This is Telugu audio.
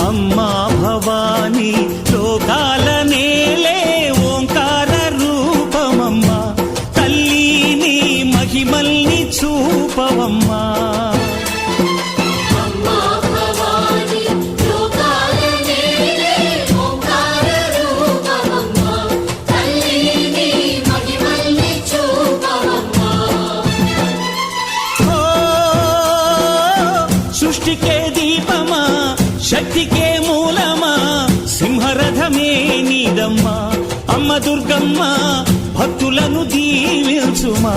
అమ్మా భవానీ లోకాల నేలే ఓంకార రూపమమ్మా, తల్లి నీ మహిమల్ని చూపవమ్మా. సృష్టికే దీపమా, శక్తికే మూలమా, సింహరథమే నీదమ్మా. అమ్మ దుర్గమ్మ భక్తులను దీవించుమా.